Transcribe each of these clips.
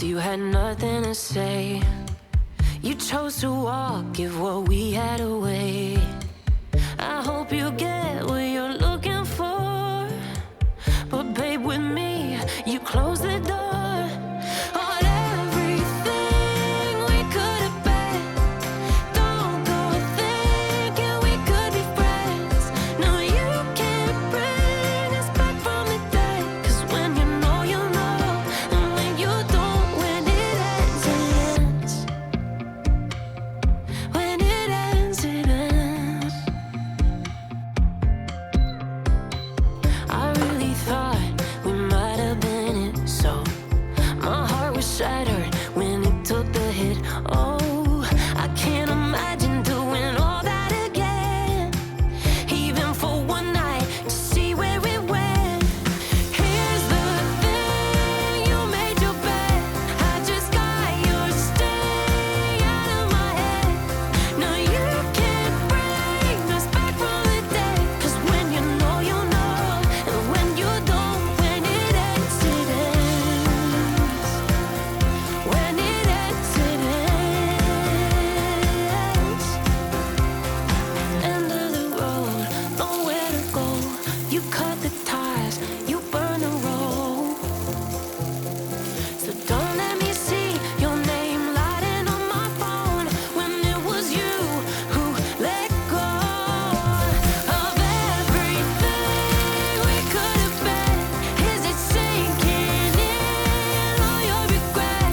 You had nothing to say. You chose to walk, give what we had away. I hope you get what you're looking for, but babe, with me, you close the door on everything we could have been. Don't go thinking we could be friends. No, you can't bring us back from the dead. 'Cause when you know, you know, and when you don't, when it ends, it ends. When it ends, it ends. I really thought we might have been it, so my heart was shattered when it took the hit. Oh, I can't imagine doing all that again, even for one night, to see where it went. Here's the thing, you made your bed, I just got your stay out of my head. No, you can't bring us back from the dead. 'Cause when you know, you know, and when you don't, when it ends, it ends. When it ends, it ends. End of the road, nowhere to go. You cut the ties, you burn the road. So don't let me see your name lighting on my phone when it was you who let go of everything we could have been. Is it sinking in all your regret?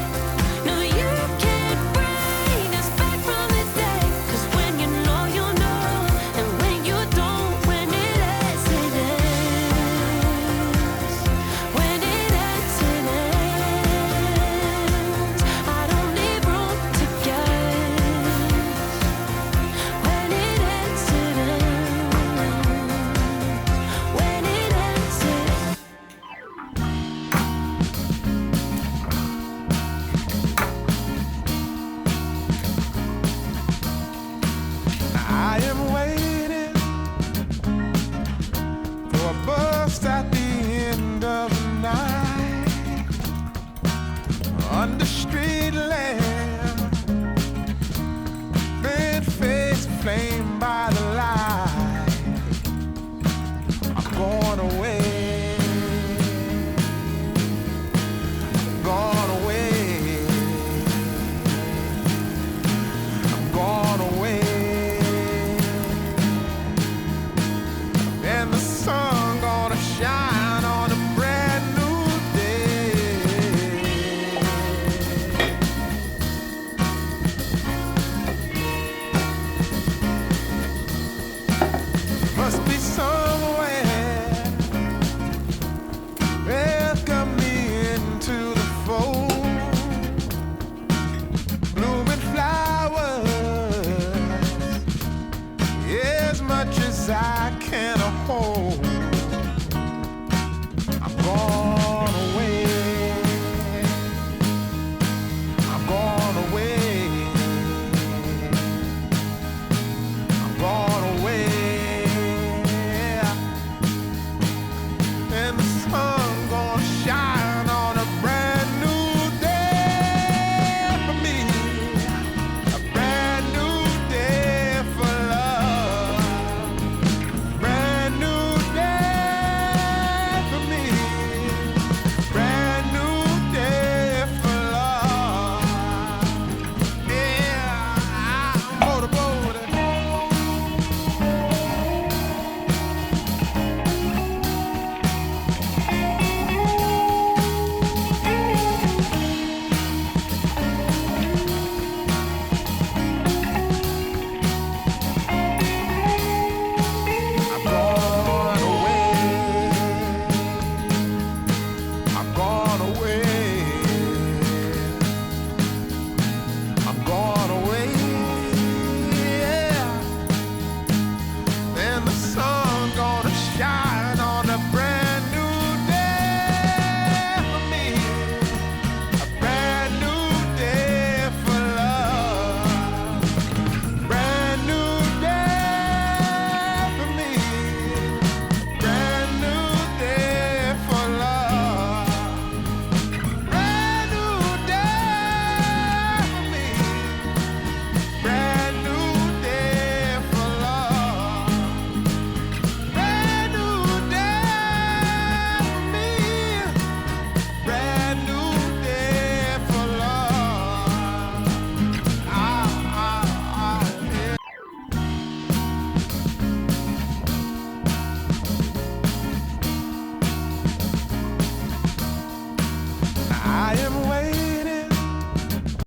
No, you can't bring us back from the dead. 'Cause when you know, you know, and when you don't, when it ends, it ends. When it ends, it ends. I don't need room to guess. When it ends, it ends. When it ends, it ends. I am waiting for a bus at the end of the night, under street lamp, bent face flame by the light. I'm going away, gone away, I'm gone away. And the sun gonna shine on a brand new day. Must be somewhere welcome me into the fold. Blooming flowers, as much as I